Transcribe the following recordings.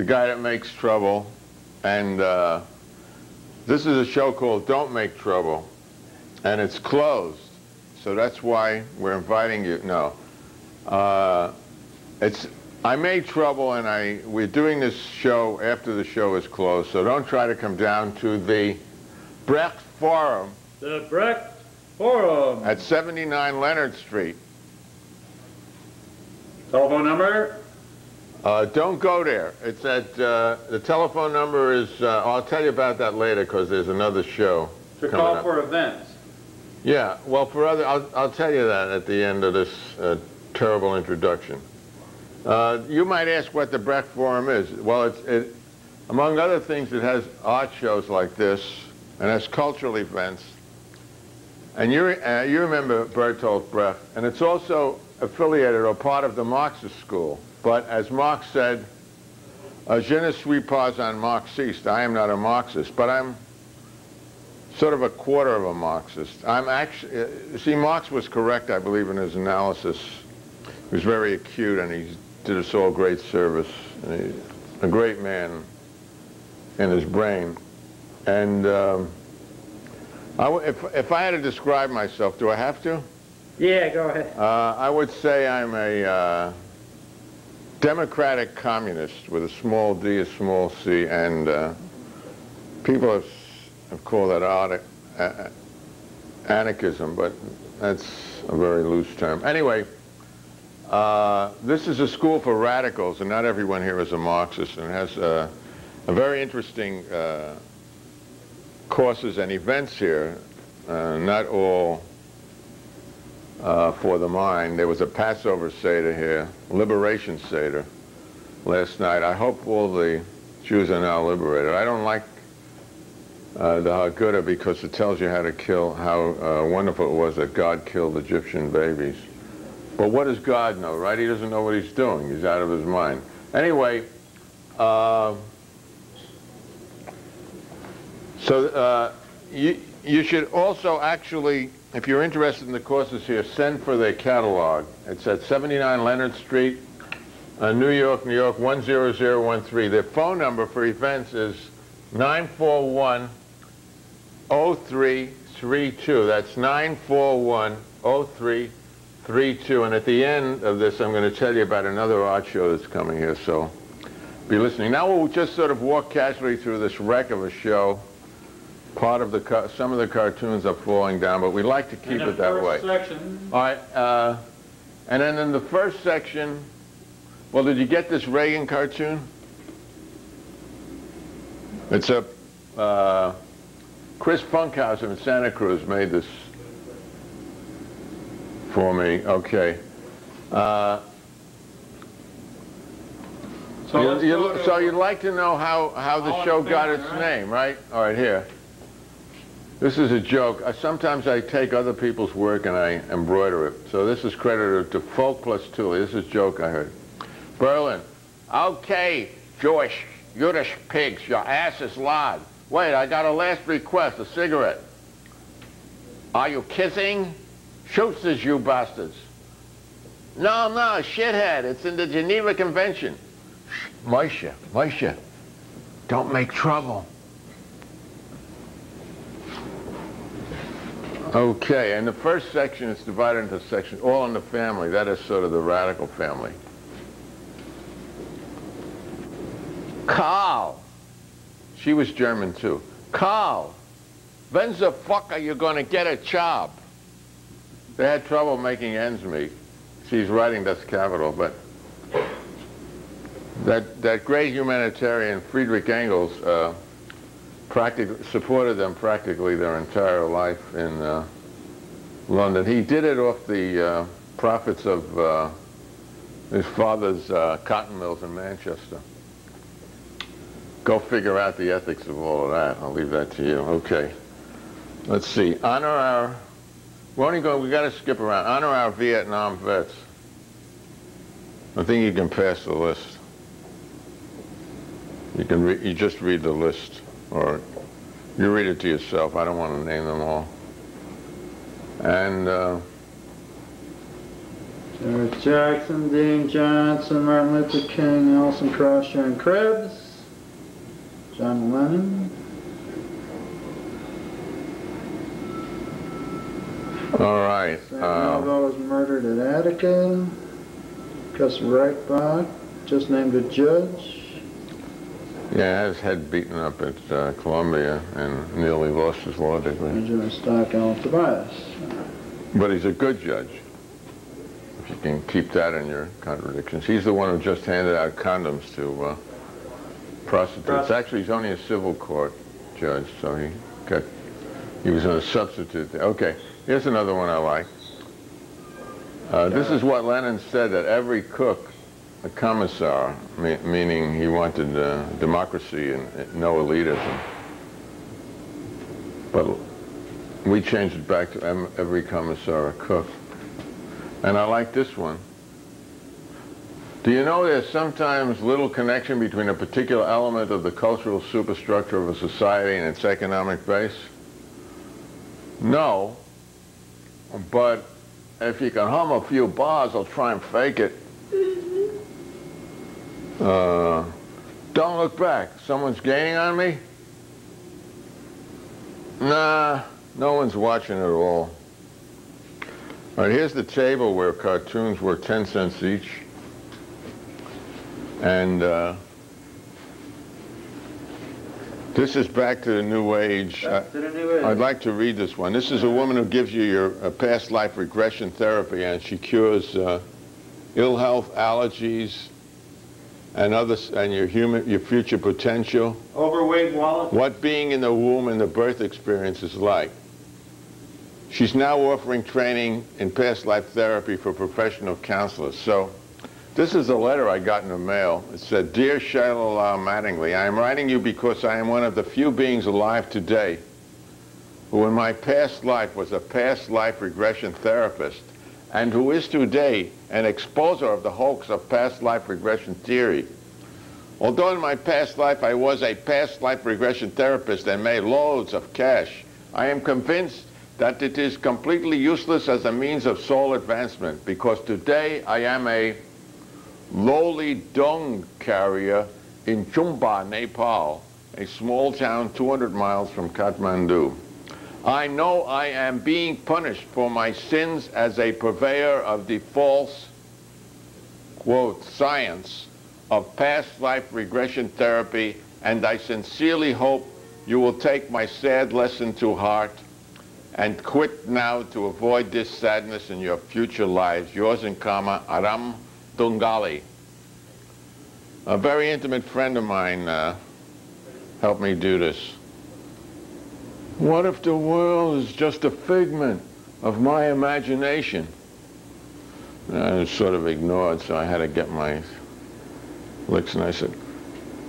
the guy that makes trouble, and this is a show called Don't Make Trouble, and it's closed, so that's why we're inviting you. No, I made trouble, and we're doing this show after the show is closed, so don't try to come down to the Brecht Forum. The Brecht Forum. At 79 Leonard Street. Telephone number? Don't go there. It's at, the telephone number is, I'll tell you about that later because there's another show. To call for events. Yeah, well, for other, I'll tell you that at the end of this terrible introduction. You might ask what the Brecht Forum is. Well, among other things, it has art shows like this, and has cultural events. And you remember Bertolt Brecht, and it's also affiliated or part of the Marxist school. But as Marx said, je ne suis pas un Marxiste. I am not a Marxist, but I'm sort of a quarter of a Marxist. I'm actually, see, Marx was correct, I believe, in his analysis. He was very acute, and he did us all great service. And he's a great man in his brain. And if I had to describe myself, do I have to? Yeah, go ahead. I would say I'm a democratic communist with a small d, a small c, and people have called that anarchism, but that's a very loose term. Anyway, this is a school for radicals, and not everyone here is a Marxist, and it has a very interesting courses and events here, not all for the mind. There was a Passover Seder here, Liberation Seder, last night. I hope all the Jews are now liberated. I don't like the Haggadah because it tells you how to kill, how wonderful it was that God killed Egyptian babies. But what does God know, right? He doesn't know what he's doing. He's out of his mind. Anyway, so you should also actually, if you're interested in the courses here, send for their catalog. It's at 79 Leonard Street, New York, New York, 10013. Their phone number for events is 941-0332. That's 941-0332. And at the end of this, I'm going to tell you about another art show that's coming here, so be listening. Now we'll just sort of walk casually through this wreck of a show. Part of the some of the cartoons are falling down, but we like to keep it that way. Section. All right, and then in the first section, well, did you get this Reagan cartoon? It's a Chris Funkhauser in Santa Cruz made this for me. Okay. So you'd like to know how the show got its name, right? All right, here. This is a joke. Sometimes I take other people's work and I embroider it. So this is credited to Folk plus Tuli. This is a joke I heard. Berlin. Okay, Jewish, Yiddish pigs, your ass is lard. Wait, I got a last request, a cigarette. Are you kissing? Shoot this, you bastards. No, shithead. It's in the Geneva Convention. Moshe, don't make trouble. Okay, and the first section is divided into sections, all in the family. That is sort of the radical family. Karl. She was German too. Karl, when the fuck are you going to get a job? They had trouble making ends meet. She's writing Das Kapital, but that great humanitarian Friedrich Engels practically supported them practically their entire life in London. He did it off the profits of his father's cotton mills in Manchester. Go figure out the ethics of all of that. I'll leave that to you. Okay. Let's see. Honor our... we got to skip around. Honor our Vietnam vets. I think you can pass the list. You just read the list, or you read it to yourself. I don't want to name them all. And There's Jackson, Dean Johnson, Martin Luther King, Alison Krauss, Sharon Krebs, John Lennon. All right. Sam Melville was murdered at Attica. Gus Reichbach, just named a judge. Yeah, his head beaten up at Columbia and nearly lost his law degree. Benjamin Stock, Alan Tobias. But he's a good judge, if you can keep that in your contradictions. He's the one who just handed out condoms to prostitutes. Actually, he's only a civil court judge, so he was a substitute. Okay, here's another one I like. This is what Lenin said, that every cook, a commissar, meaning he wanted democracy and no elitism. But we changed it back to every commissar a cook. And I like this one. Do you know there's sometimes little connection between a particular element of the cultural superstructure of a society and its economic base? No, but if you can hum a few bars, I'll try and fake it. Don't look back. Someone's gaining on me? Nah, no one's watching at all. All right, here's the table where cartoons were 10 cents each. And this is back to the New Age. I'd like to read this one. This is a woman who gives you your past life regression therapy, and she cures ill health, allergies, and others, and your future potential. Overweight wallet. What being in the womb and the birth experience is like. She's now offering training in past life therapy for professional counselors. So this is a letter I got in the mail. It said, "Dear Shiloh Mattingly, I am writing you because I am one of the few beings alive today who in my past life was a past life regression therapist and who is today an exposer of the hoax of past life regression theory. Although in my past life I was a past life regression therapist and made loads of cash, I am convinced that it is completely useless as a means of soul advancement because today I am a lowly dung carrier in Chumba, Nepal, a small town 200 miles from Kathmandu. I know I am being punished for my sins as a purveyor of the false, quote, science of past life regression therapy, and I sincerely hope you will take my sad lesson to heart and quit now to avoid this sadness in your future lives. Yours in comma, Aram Dungali." A very intimate friend of mine helped me do this. What if the world is just a figment of my imagination? I was sort of ignored, so I had to get my licks, and I said,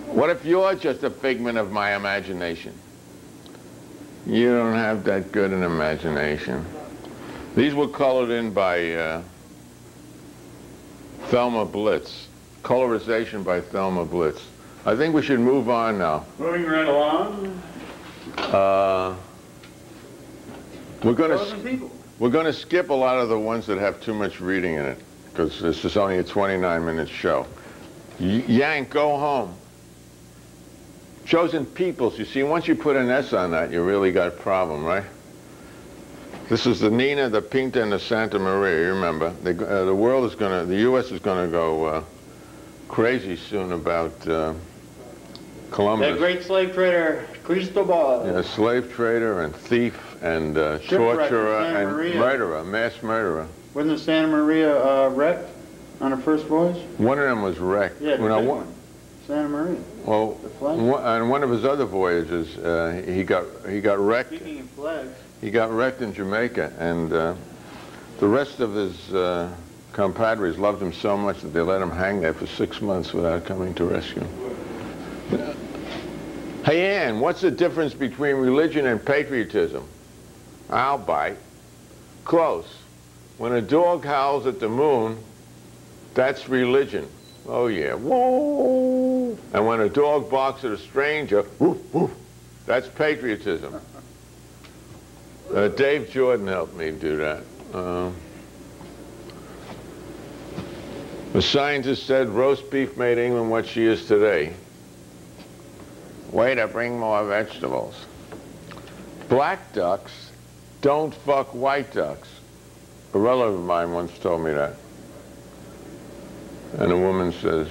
what if you're just a figment of my imagination? You don't have that good an imagination. These were colored in by Thelma Blitz. Colorization by Thelma Blitz. I think we should move on now. Moving right along. We're going to skip a lot of the ones that have too much reading in it, because this is only a 29-minute show. Yank, go home. Chosen peoples. You see, once you put an S on that, you really got a problem, right? This is the Nina, the Pinta, and the Santa Maria. You remember, the world is going to, the U.S. is going to go crazy soon about Columbus. That great slave trader, Cristobal. Yeah, slave trader and thief and torturer and murderer, mass murderer. Wasn't the Santa Maria wrecked on her first voyage? One of them was wrecked. Yeah, the big one. Santa Maria. Well, on one of his other voyages, he got wrecked. Speaking of flags. He got wrecked in Jamaica, and the rest of his compadres loved him so much that they let him hang there for 6 months without coming to rescue him. Hey, Ann, what's the difference between religion and patriotism? I'll bite. Close. When a dog howls at the moon, that's religion. Oh, yeah. Whoa! And when a dog barks at a stranger, woof, woof, that's patriotism. Dave Jordan helped me do that. A scientist said roast beef made England what she is today. Way to bring more vegetables. Black ducks don't fuck white ducks. A relative of mine once told me that. And a woman says,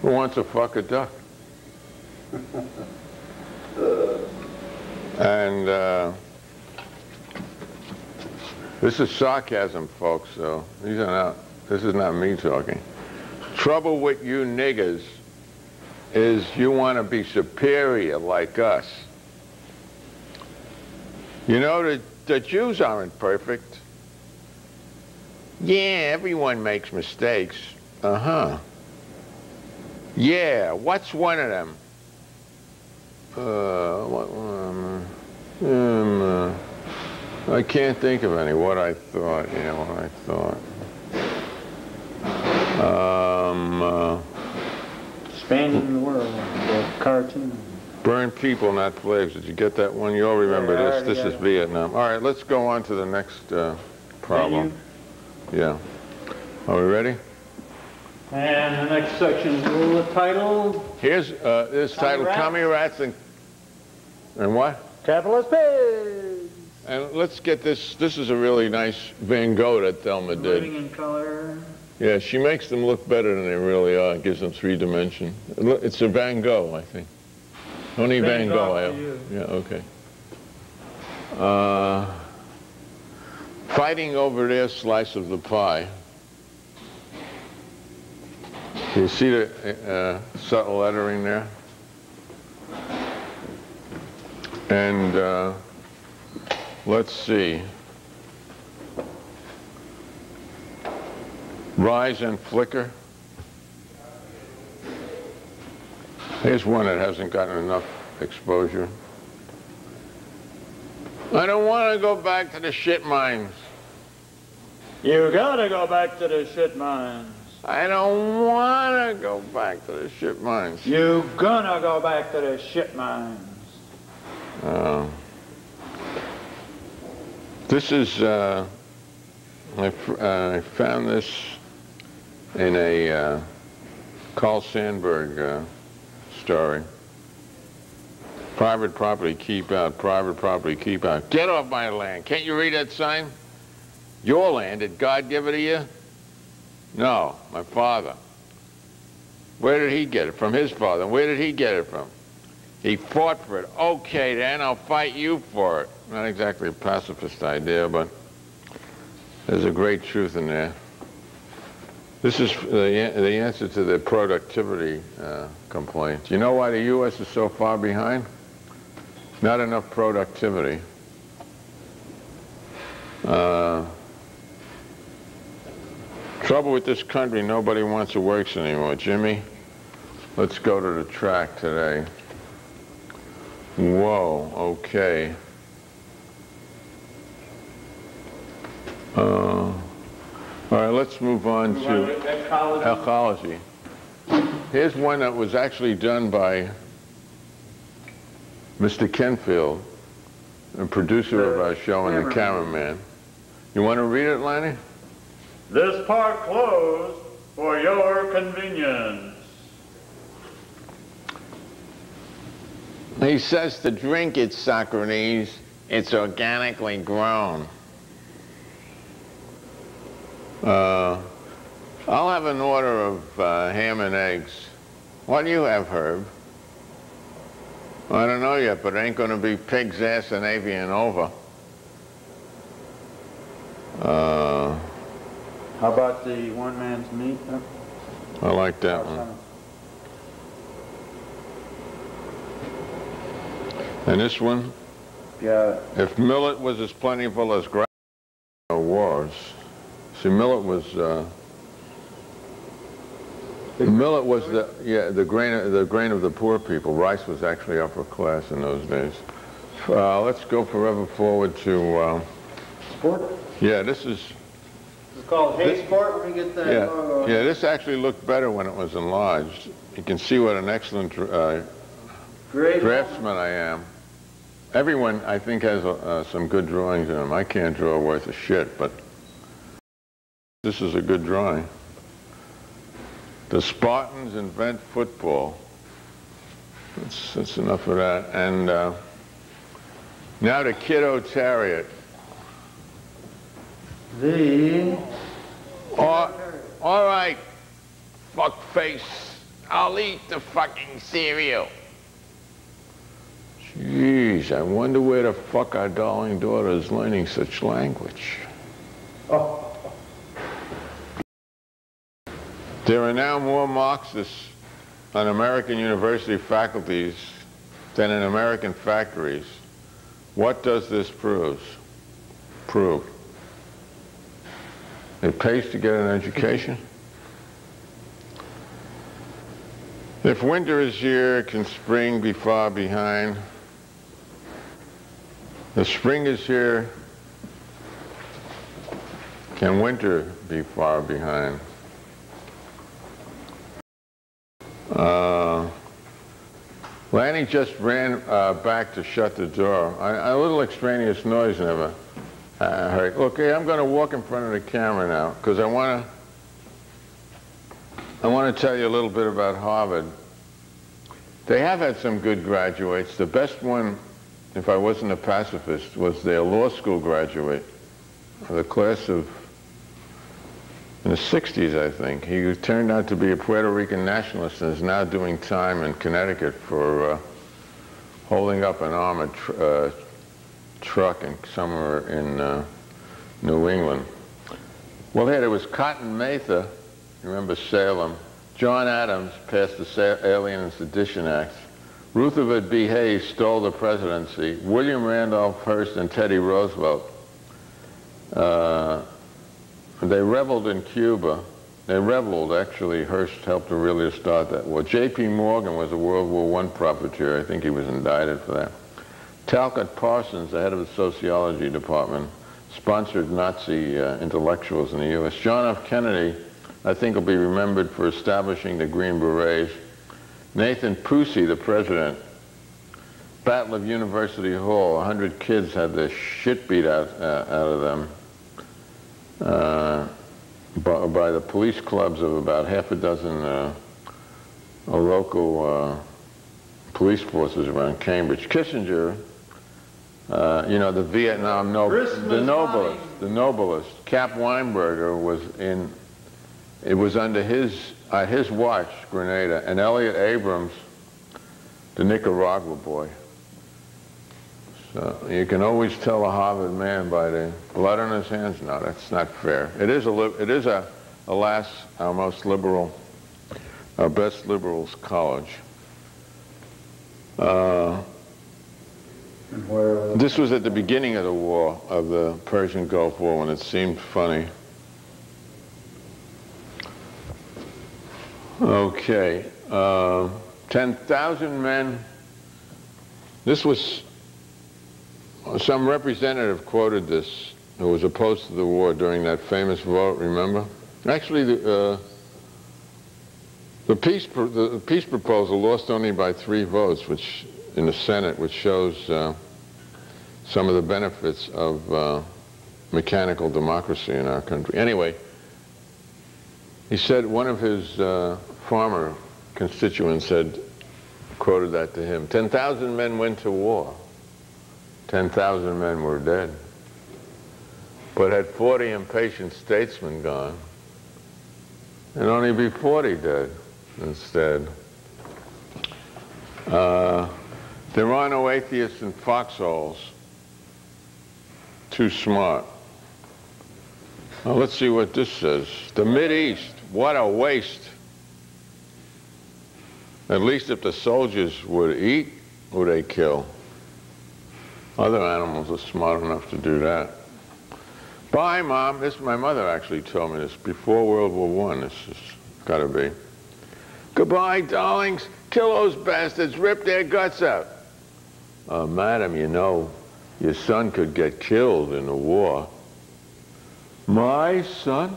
who wants to fuck a duck? And this is sarcasm, folks, so this is not me talking. Trouble with you niggers is you want to be superior like us. You know, the Jews aren't perfect. Yeah, everyone makes mistakes. Uh-huh. Yeah, what's one of them? I can't think of any. What I thought, yeah, what I thought. Expanding the world, the cartoon. Burn people, not flags. Did you get that one? You all remember Yeah, this. This is Vietnam. All right, let's go on to the next problem. Yeah. Are we ready? And the next section is titled... Here's this title, Commie Rats and what? Capitalist Pigs! And let's get this. This is a really nice Van Gogh that Thelma did. Living in color. Yeah, she makes them look better than they really are. It gives them 3 dimension. It's a Van Gogh, I think. Tony Van Gogh. Yeah, okay. Fighting over their slice of the pie. You see the subtle lettering there? And let's see. Rise and flicker. Here's one that hasn't gotten enough exposure. I don't want to go back to the shit mines. You gotta go back to the shit mines. I don't want to go back to the shit mines. You gonna go back to the shit mines. This is, I found this in a Carl Sandburg story. Private property, keep out. Private property, keep out. Get off my land. Can't you read that sign? Your land. Did God give it to you? No, my father. Where did he get it? From his father. Where did he get it from? He fought for it. Okay, then, I'll fight you for it. Not exactly a pacifist idea, but there's a great truth in there. This is the answer to the productivity complaint. You know why the U.S. is so far behind? Not enough productivity. Trouble with this country, nobody wants to work anymore. Jimmy, let's go to the track today. Whoa, okay. All right, let's move on to ecology. Here's one that was actually done by Mr. Kenfield, the producer of our show and the cameraman. You want to read it, Lanny? This part closed for your convenience. He says to drink it, Socrates. It's organically grown. I'll have an order of ham and eggs. What do you have, Herb? I don't know yet, but it ain't going to be pig's ass and avian over. How about the one man's meat? I like that one. And this one? Yeah. If millet was as plentiful as grass, no wars. See, millet was the grain of the poor people. Rice was actually upper class in those days. Let's go forever forward to Sport? yeah. This is It's called Hay Sport when we get that logo. yeah. This actually looked better when it was enlarged. You can see what an excellent draftsman I am. Everyone, I think, has some good drawings in them. I can't draw worth a shit, but this is a good drawing. The Spartans invent football. That's enough of that. And now the kiddo chariot. All right, fuckface. I'll eat the fucking cereal. Jeez, I wonder where the fuck our darling daughter is learning such language. There are now more Marxists on American university faculties than in American factories. What does this prove? It pays to get an education. If winter is here, can spring be far behind? If spring is here, can winter be far behind? Lanny just ran back to shut the door. A little extraneous noise never heard. Okay, I'm going to walk in front of the camera now because I want to tell you a little bit about Harvard. They have had some good graduates. The best one, if I wasn't a pacifist, was their law school graduate, the class of in the 60s, I think. He turned out to be a Puerto Rican nationalist and is now doing time in Connecticut for holding up an armored truck somewhere in New England. Well, here there was Cotton Mather, you remember Salem. John Adams passed the Alien and Sedition Act. Rutherford B. Hayes stole the presidency. William Randolph Hearst and Teddy Roosevelt. They rebelled in Cuba. They rebelled, actually. Hearst helped to really start that war. J.P. Morgan was a World War I profiteer. I think he was indicted for that. Talcott Parsons, the head of the sociology department, sponsored Nazi intellectuals in the U.S. John F. Kennedy, I think, will be remembered for establishing the Green Berets. Nathan Pusey, the president. Battle of University Hall. 100 kids had the shit beat out of them. By the police clubs of about half a dozen local police forces around Cambridge. Kissinger, you know, the Vietnam the noblest. Cap Weinberger was in, it was under his watch, Grenada, and Elliot Abrams, the Nicaragua boy. So you can always tell a Harvard man by the blood on his hands. No, that's not fair. It is alas, our most liberal, our best liberals college. This was at the beginning of the war, of the Persian Gulf War, when it seemed funny. Okay, 10,000 men. This was, some representative quoted this, who was opposed to the war during that famous vote, remember? Actually, the peace proposal lost only by 3 votes, which in the Senate, which shows some of the benefits of mechanical democracy in our country. Anyway, he said, one of his farmer constituents had quoted that to him, 10,000 men went to war. 10,000 men were dead. But had 40 impatient statesmen gone, and only be 40 dead instead. There are no atheists in foxholes. Too smart. Well, let's see what this says. The Mideast, what a waste. At least if the soldiers would eat, would they kill? Other animals are smart enough to do that. Bye, Mom. This, my mother actually told me this before World War I. This has got to be. Goodbye, darlings. Kill those bastards. Rip their guts out. Madam, you know, your son could get killed in the war. My son?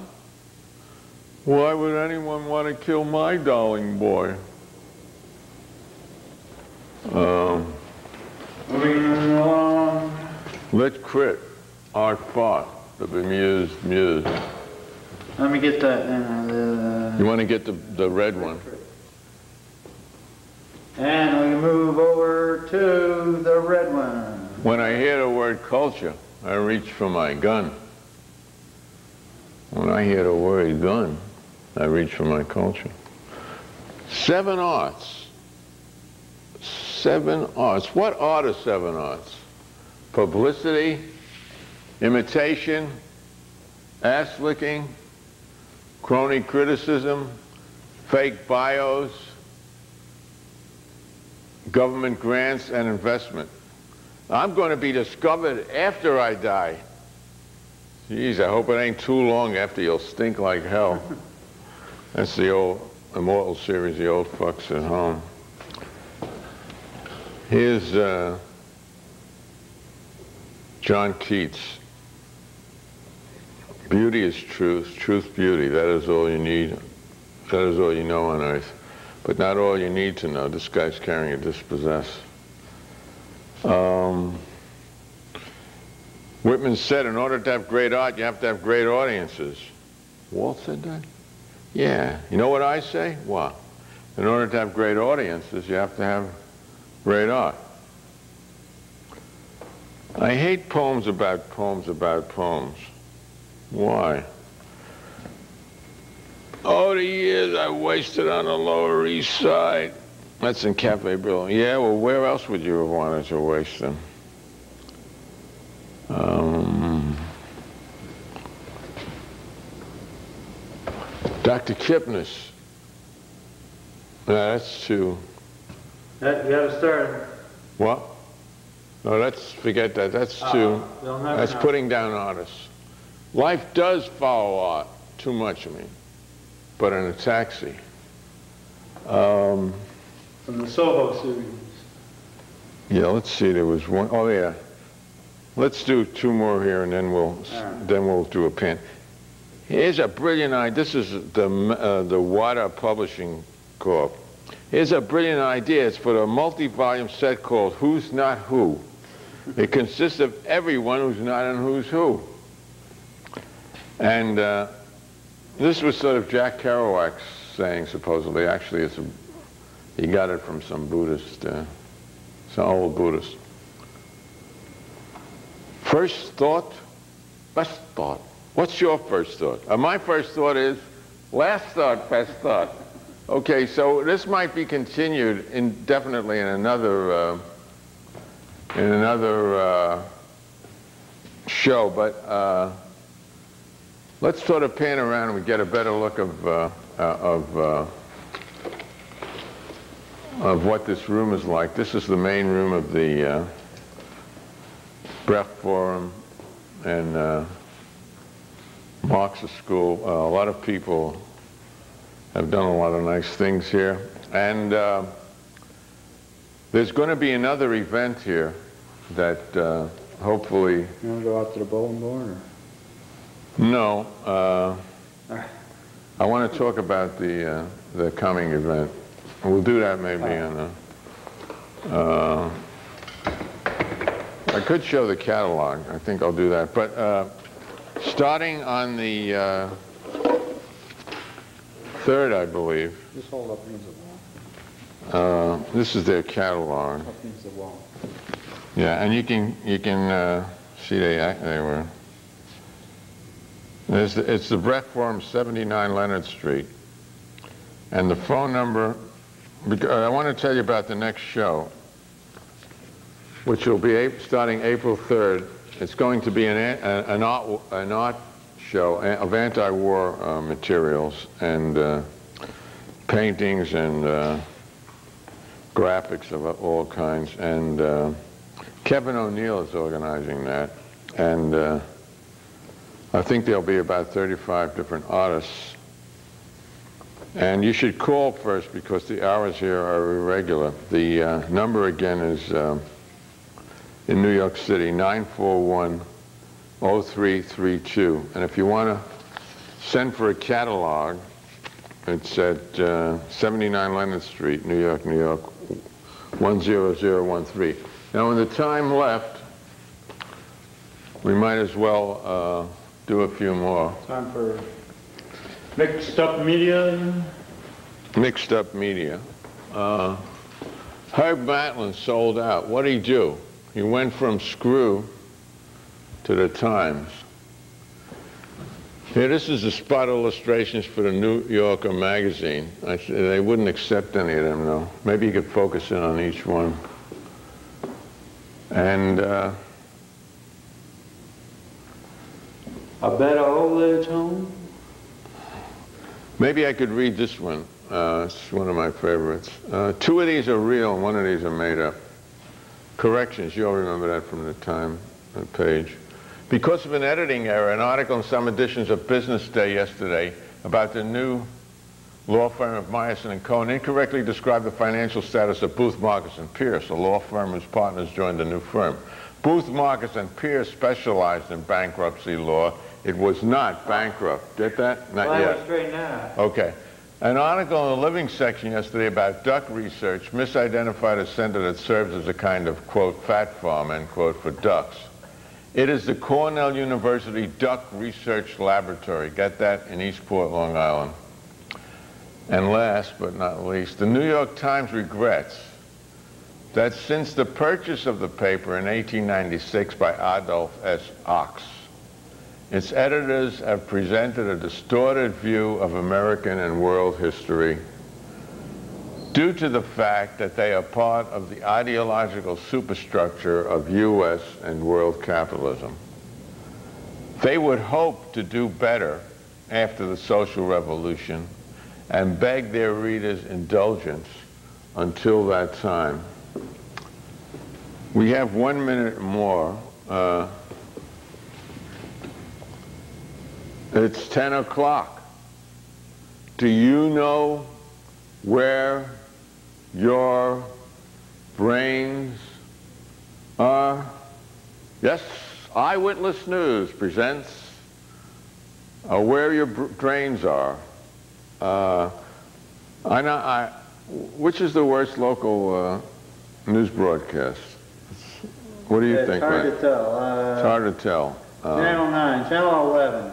Why would anyone want to kill my darling boy? Let's crit art fought, the bemused muse. Let me get that. You want to get the red one. And we move over to the red one. When I hear the word culture, I reach for my gun. When I hear the word gun, I reach for my culture. 7 arts. 7 arts. What are the 7 arts? Publicity, imitation, ass-licking, crony criticism, fake bios, government grants, and investment. I'm going to be discovered after I die. Geez, I hope it ain't too long after you'll stink like hell. That's the old immortal series, The Old Fucks at Home. Here's John Keats. Beauty is truth, truth beauty. That is all you need. That is all you know on earth. But not all you need to know. This guy's carrying a dispossess. Whitman said, in order to have great art, you have to have great audiences. Walt said that? Yeah. You know what I say? What? In order to have great audiences, you have to have great art. I hate poems about poems about poems. Why? Oh, the years I wasted on the Lower East Side. That's in Cafe Bill. Yeah, well, where else would you have wanted to waste them? Dr. Kipnis. No, that's too... You gotta start. What? No, let's forget that. That's too... That's putting down artists. Life does follow art too much, I mean. But in a taxi. From the Soho series. Yeah, let's see. There was one. Oh yeah. Let's do 2 more here, and then we'll do a pin. Here's a brilliant idea. This is the Wada Publishing Corp. Here's a brilliant idea. It's for a multi-volume set called Who's Not Who. It consists of everyone who's not in Who's Who. And this was sort of Jack Kerouac's saying, supposedly. Actually, he got it from some Buddhist, some old Buddhist. First thought, best thought. What's your first thought? My first thought is, last thought, best thought. Okay, so this might be continued indefinitely in another show, but let's sort of pan around and we get a better look of what this room is like. This is the main room of the Brecht Forum and Marxist School. A lot of people have done a lot of nice things here. And there's going to be another event here that hopefully... You want to go out to the bowling board? Or? No. I want to talk about the coming event. We'll do that maybe in a... I could show the catalog. I think I'll do that. But starting on the 3rd, I believe. Just hold up against the wall. This is their catalog. Up against the wall. Yeah, and you can see they were. It's the Brecht Forum, 79 Leonard Street, and the phone number. I want to tell you about the next show, which will be starting April 3rd. It's going to be an art show of anti-war materials and paintings and graphics of all kinds. And Kevin O'Neill is organizing that. And I think there'll be about 35 different artists. And you should call first because the hours here are irregular. The number again is in New York City, 941-0332. And if you want to send for a catalog, it's at 79 Leonard Street, New York, New York, 10013. Now, in the time left, we might as well do a few more. Time for... Mixed up media. Mixed up media. Herb Matlin sold out. What did he do? He went from Screw to the Times. Here, this is the spot illustrations for the New Yorker magazine. They wouldn't accept any of them, though. Maybe you could focus in on each one. And A better old age home? maybe I could read this one. It's one of my favorites. Two of these are real and one of these are made up. Corrections, you'll remember that from the Time page. Because of an editing error, an article in some editions of Business Day yesterday about the new law firm of Meyerson & Cohen incorrectly described the financial status of Booth, Marcus & Pierce, a law firm whose partners joined the new firm. Booth, Marcus & Pierce specialized in bankruptcy law. It was not bankrupt. Get that? Not Well, yet. I was straightened out. Okay. An article in the Living section yesterday about duck research misidentified a center that serves as a kind of, quote, fat farm, end quote, for ducks. It is the Cornell University Duck Research Laboratory. Get that? In Eastport, Long Island. And last but not least, the New York Times regrets that since the purchase of the paper in 1896 by Adolph S. Ox, its editors have presented a distorted view of American and world history due to the fact that they are part of the ideological superstructure of U.S. and world capitalism. They would hope to do better after the social revolution and beg their readers' indulgence until that time. We have 1 minute more. It's 10 o'clock. Do you know where your brains are? Yes, Eyewitness News presents Where Your Brains Are. Which is the worst local news broadcast? What do you think, It's hard Mike? to tell. It's hard to tell. Channel 9, Channel 11.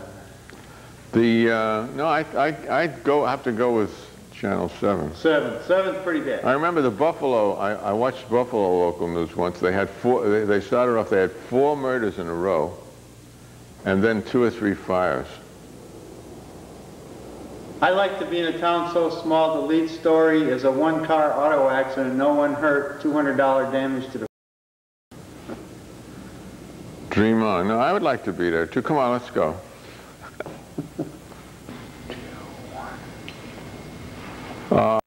No, I'd have to go with Channel 7. 7's pretty bad. I remember the Buffalo, I watched Buffalo local news once. They had they started off, they had 4 murders in a row, and then 2 or 3 fires. I like to be in a town so small, the lead story is a 1-car auto accident, no one hurt, $200 damage to the... Dream on. No, I would like to be there too. Come on, let's go. 2, 1.